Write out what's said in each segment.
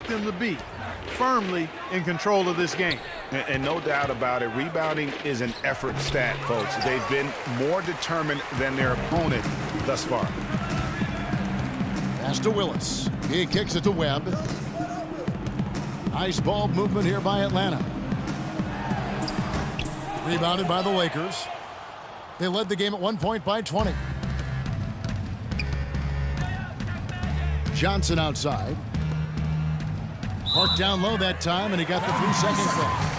them to be firmly in control of this game. And no doubt about it, rebounding is an effort stat, folks. They've been more determined than their opponent thus far. Pass to Willis. He kicks it to Webb. Nice ball movement here by Atlanta. Rebounded by the Lakers. They led the game at one point by 20. Johnson outside. Marked down low that time, and he got the 3 seconds left.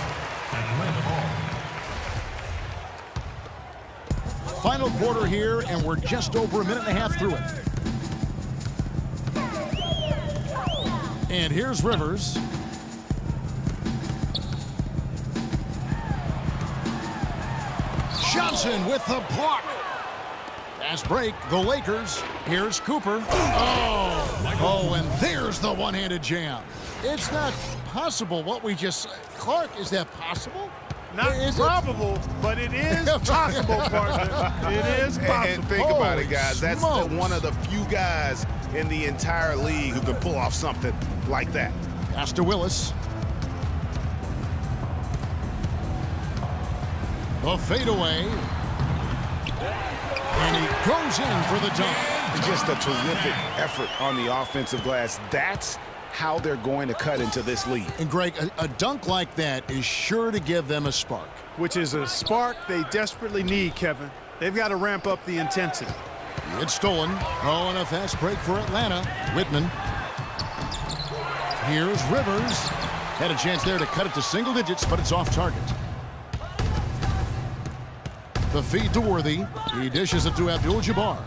Final quarter here, and we're just over a minute and a half through it. And here's Rivers. Johnson with the block. Fast break, the Lakers. Here's Cooper. Oh, and there's the one-handed jam. It's not possible what we just... Clark, is that possible? Not probable, but it is possible, partner. It is possible. And think about it, guys. That's smokes. one of the few guys in the entire league who can pull off something like that. Pass to Willis. The fadeaway. And he goes in for the dunk. Just a terrific effort on the offensive glass. That's how they're going to cut into this lead. And Greg, a dunk like that is sure to give them a spark. Which is a spark they desperately need, Kevin. They've got to ramp up the intensity. It's stolen. Oh, and a fast break for Atlanta. Whitman. Here's Rivers. Had a chance there to cut it to single digits, but it's off target. The feed to Worthy. He dishes it to Abdul-Jabbar.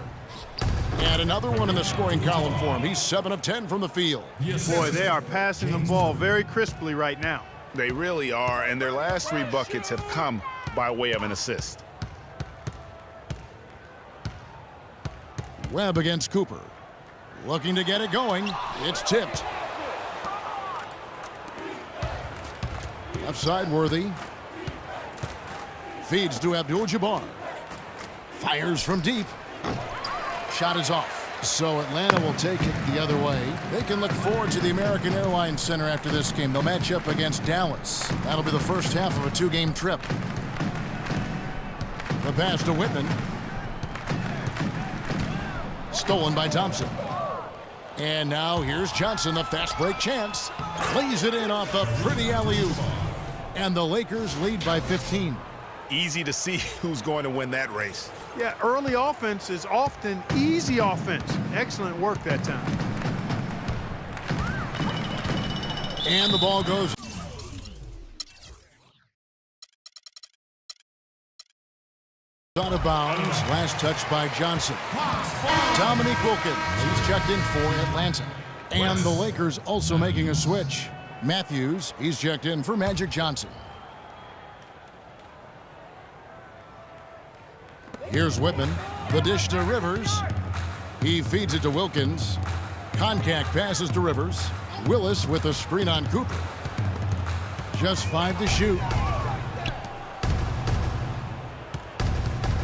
And another one in the scoring column for him. He's 7 of 10 from the field. Boy, they are passing the ball very crisply right now. They really are, and their last 3 buckets have come by way of an assist. Webb against Cooper. Looking to get it going. It's tipped. Left side, Worthy. Feeds to Abdul-Jabbar. Fires from deep. Shot is off. So Atlanta will take it the other way. They can look forward to the American Airlines Center after this game. They'll match up against Dallas. That'll be the first half of a 2-game trip. The pass to Whitman. Stolen by Thompson. And now here's Johnson, the fast break chance. Plays it in off a pretty alley-oop. And the Lakers lead by 15. Easy to see who's going to win that race. Yeah, early offense is often easy offense. Excellent work that time. And the ball goes out of bounds. Last touch by Johnson. Dominique Wilkins. He's checked in for Atlanta. And the Lakers also making a switch. Matthews, he's checked in for Magic Johnson. Here's Whitman. The dish to Rivers. He feeds it to Wilkins. Concac passes to Rivers. Willis with a screen on Cooper. Just 5 to shoot.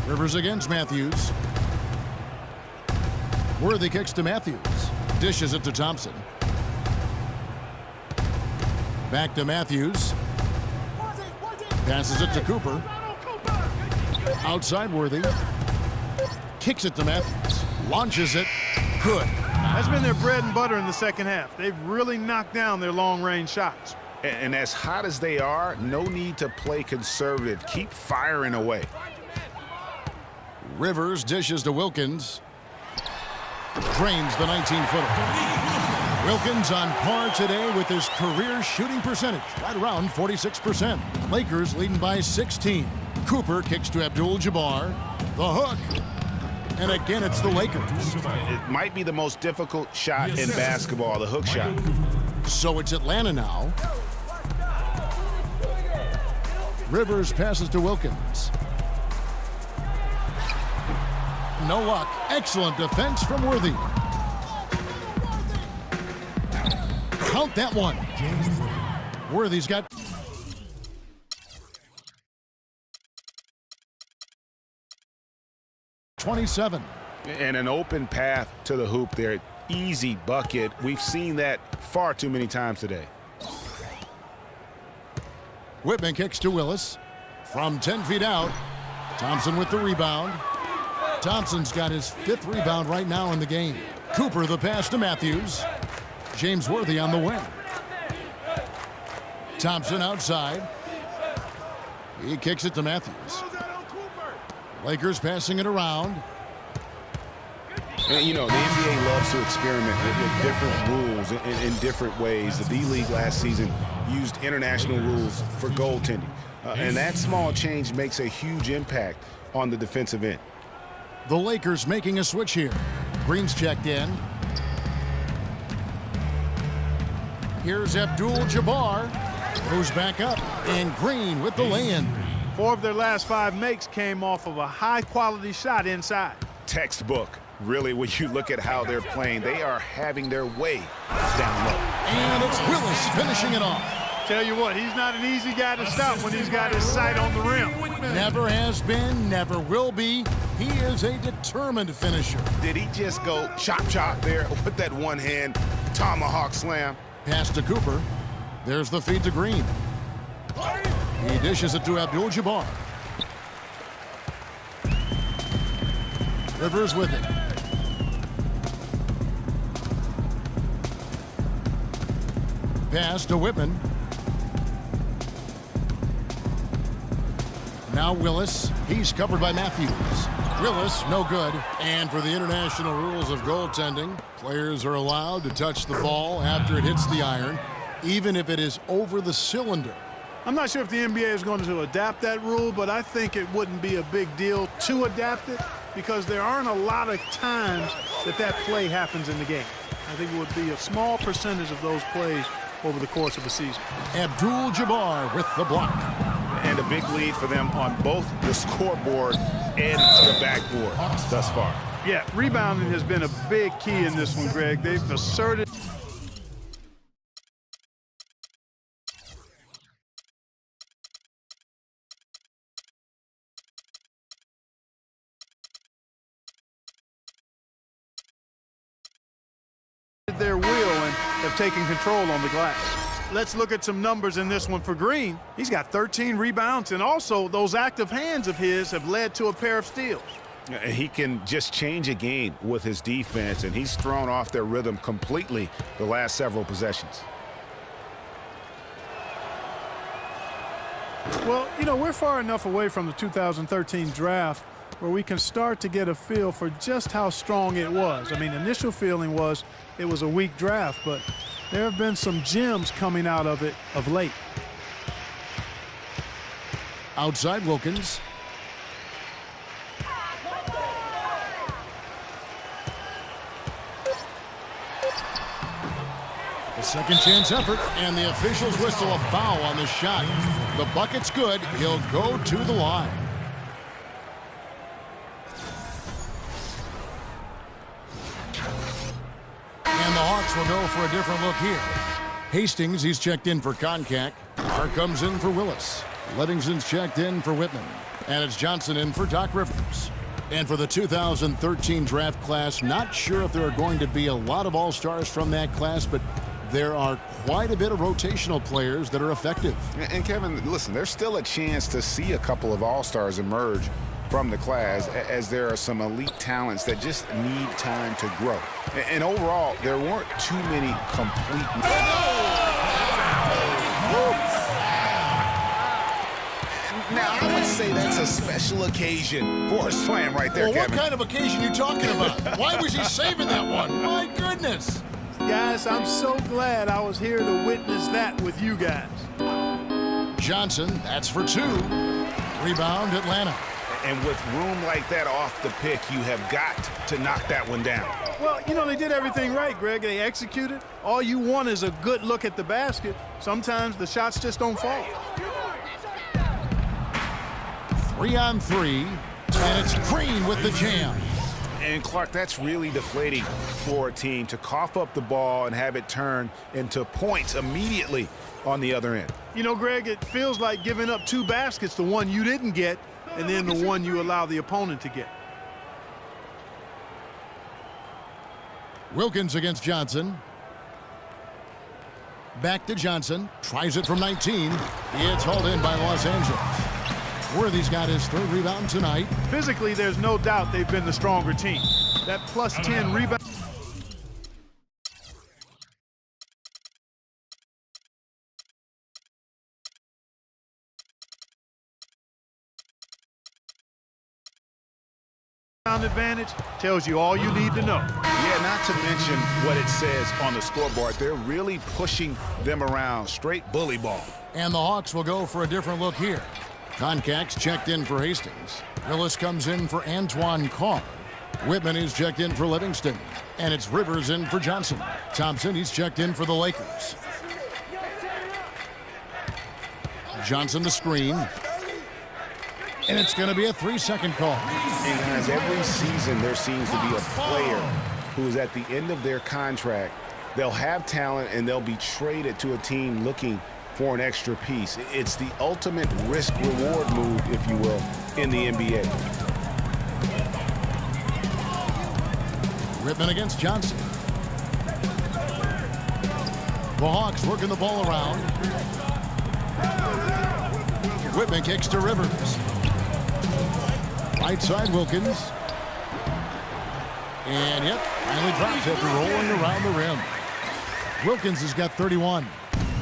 Rivers against Matthews. Worthy kicks to Matthews. Dishes it to Thompson. Back to Matthews. Passes it to Cooper. Outside Worthy. Kicks it to Matthews. Launches it. Good. That's been their bread and butter in the second half. They've really knocked down their long-range shots. And as hot as they are, no need to play conservative. Keep firing away. Rivers dishes to Wilkins. Drains the 19-footer. Wilkins on par today with his career shooting percentage, right around 46%. Lakers leading by 16. Cooper kicks to Abdul-Jabbar. The hook. And again, it's the Lakers. It might be the most difficult shot in basketball, the hook shot. So it's Atlanta now. Rivers passes to Wilkins. No luck. Excellent defense from Worthy. Count that one. Worthy's got 27. And an open path to the hoop there. easy bucket. We've seen that far too many times today. Whitman kicks to Willis. From 10 feet out, Thompson with the rebound. Thompson's got his 5th rebound right now in the game. Cooper the pass to Matthews. James Worthy on the wing. Thompson outside. He kicks it to Matthews. Lakers passing it around. And, you know, the NBA loves to experiment with different rules in different ways. The D-League last season used international rules for goaltending. And that small change makes a huge impact on the defensive end. The Lakers making a switch here. Green's checked in. Here's Abdul-Jabbar. Goes back up. And Green with the lay-in. 4 of their last 5 makes came off of a high-quality shot inside. Textbook. Really, when you look at how they're playing, they are having their way down low. And it's Willis finishing it off. Tell you what, he's not an easy guy to stop when he's got his sight on the rim. Never has been, never will be. He is a determined finisher. Did he just go chop there with that one-hand tomahawk slam? Pass to Cooper. There's the feed to Green. He dishes it to Abdul-Jabbar. Rivers with it. Pass to Whitman. Now Willis. He's covered by Matthews. Willis, no good. And for the international rules of goaltending, players are allowed to touch the ball after it hits the iron, even if it is over the cylinder. I'm not sure if the NBA is going to adapt that rule, but I think it wouldn't be a big deal to adapt it because there aren't a lot of times that play happens in the game. I think it would be a small percentage of those plays over the course of a season. Abdul-Jabbar with the block. And a big lead for them on both the scoreboard and the backboard thus far. Yeah, rebounding has been a big key in this one, Greg. They've asserted. Their will and have taken control on the glass. Let's look at some numbers in this one for Green. He's got 13 rebounds, and also those active hands of his have led to a pair of steals. He can just change a game with his defense, and he's thrown off their rhythm completely the last several possessions. Well, you know, we're far enough away from the 2013 draft where we can start to get a feel for just how strong it was. I mean, initial feeling was it was a weak draft, but there have been some gems coming out of it of late. Outside Wilkins. A second chance effort, and the officials whistle a foul on the shot. The bucket's good. He'll go to the line. And the Hawks will go for a different look here. Hastings, he's checked in for Koncak. Carr comes in for Willis. Livingston's checked in for Whitman. And it's Johnson in for Doc Rivers. And for the 2013 draft class, not sure if there are going to be a lot of all-stars from that class, but there are quite a bit of rotational players that are effective. And Kevin, listen, there's still a chance to see a couple of all-stars emerge from the class, as there are some elite talents that just need time to grow. And overall, there weren't too many complete. Now, I would say that's a special occasion for a slam right there, Well, Kevin. what kind of occasion are you talking about? Why was he saving that one? My goodness. Guys, I'm so glad I was here to witness that with you guys. Johnson, that's for 2. Rebound, Atlanta. And with room like that off the pick, you have got to knock that one down. Well, you know, they did everything right, Greg. They executed. All you want is a good look at the basket. Sometimes the shots just don't fall. 3-on-3, and it's Green with the jam. And, Clark, that's really deflating for a team to cough up the ball and have it turn into points immediately on the other end. You know, Greg, it feels like giving up 2 baskets, the one you didn't get, and then the one you allow the opponent to get. Wilkins against Johnson. Back to Johnson. Tries it from 19. It's hauled in by Los Angeles. Worthy's got his third rebound tonight. Physically, there's no doubt they've been the stronger team. That plus 10 rebound advantage tells you all you need to know. Yeah, not to mention what it says on the scoreboard. They're really pushing them around. Straight bully ball. And the Hawks will go for a different look here. Concax checked in for Hastings. Willis comes in for Antoine Carr. Whitman is checked in for Livingston. And it's Rivers in for Johnson. Thompson, he's checked in for the Lakers. Johnson the screen. And it's going to be a 3-second call. And guys, every season there seems to be a player who is at the end of their contract. They'll have talent and they'll be traded to a team looking for an extra piece. It's the ultimate risk-reward move, if you will, in the NBA. Whitman against Johnson. The Hawks working the ball around. Whitman kicks to Rivers. Right side, Wilkins. And yep, finally drops after rolling around the rim. Wilkins has got 31.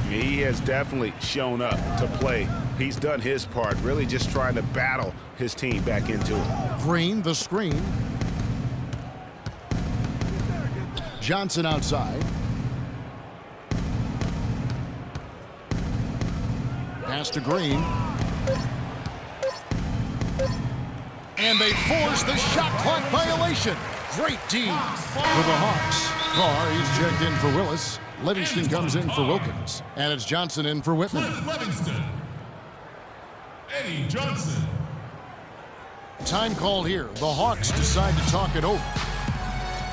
He has definitely shown up to play. He's done his part, really just trying to battle his team back into it. Green, the screen. Johnson outside. Pass to Green. And they force the shot clock violation. Great D for the Hawks. Carr, he's checked in for Willis. Livingston comes in for Wilkins. And it's Johnson in for Whitman. Livingston. Eddie Johnson. Time called here. The Hawks decide to talk it over.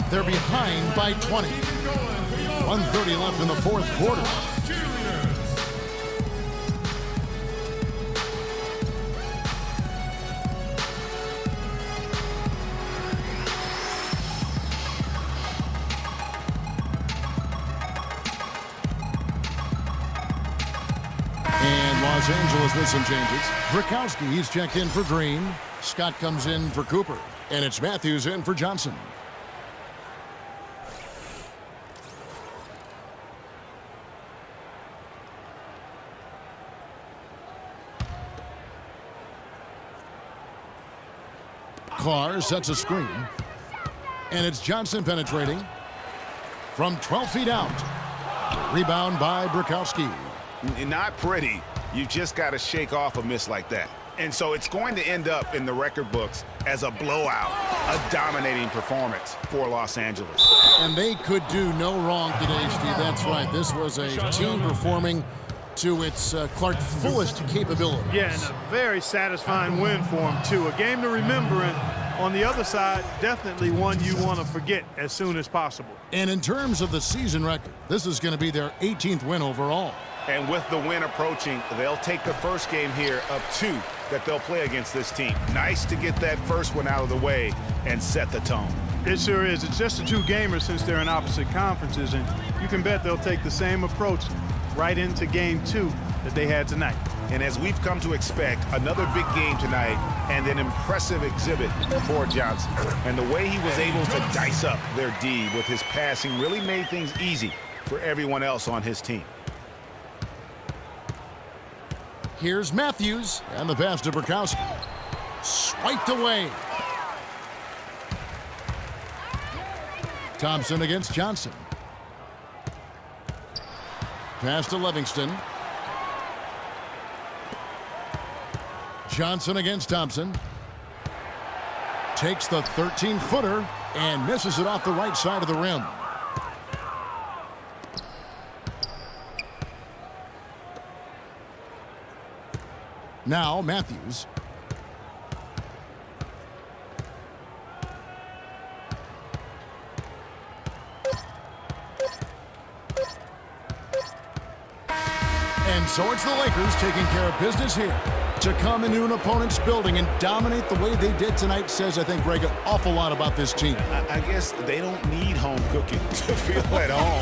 They're behind by 20. 1:30 left in the fourth quarter. And Los Angeles with some changes. Brikowski, he's checked in for Green. Scott comes in for Cooper. And it's Matthews in for Johnson. Carr sets a screen. And it's Johnson penetrating from 12 feet out. Rebound by Brikowski. Not pretty. You just got to shake off a miss like that. And so it's going to end up in the record books as a blowout, a dominating performance for Los Angeles. And they could do no wrong today, Steve. That's right. This was a team performing to its Clark fullest capabilities. Yeah, and a very satisfying win for them, too. A game to remember, and on the other side, definitely one you want to forget as soon as possible. And in terms of the season record, this is going to be their 18th win overall. And with the win approaching, they'll take the first game here of 2 that they'll play against this team. Nice to get that first one out of the way and set the tone. It sure is. It's just a 2-gamer since they're in opposite conferences, and you can bet they'll take the same approach right into game 2 that they had tonight. And as we've come to expect, another big game tonight and an impressive exhibit for Johnson. And the way he was able to dice up their D with his passing really made things easy for everyone else on his team. Here's Matthews, and the pass to Brikowski. Swiped away. Thompson against Johnson. Pass to Livingston. Johnson against Thompson. Takes the 13-footer and misses it off the right side of the rim. Now Matthews. And so it's the Lakers taking care of business here. To come into an opponent's building and dominate the way they did tonight says, I think, Greg, an awful lot about this team. I guess they don't need home cooking to feel at home.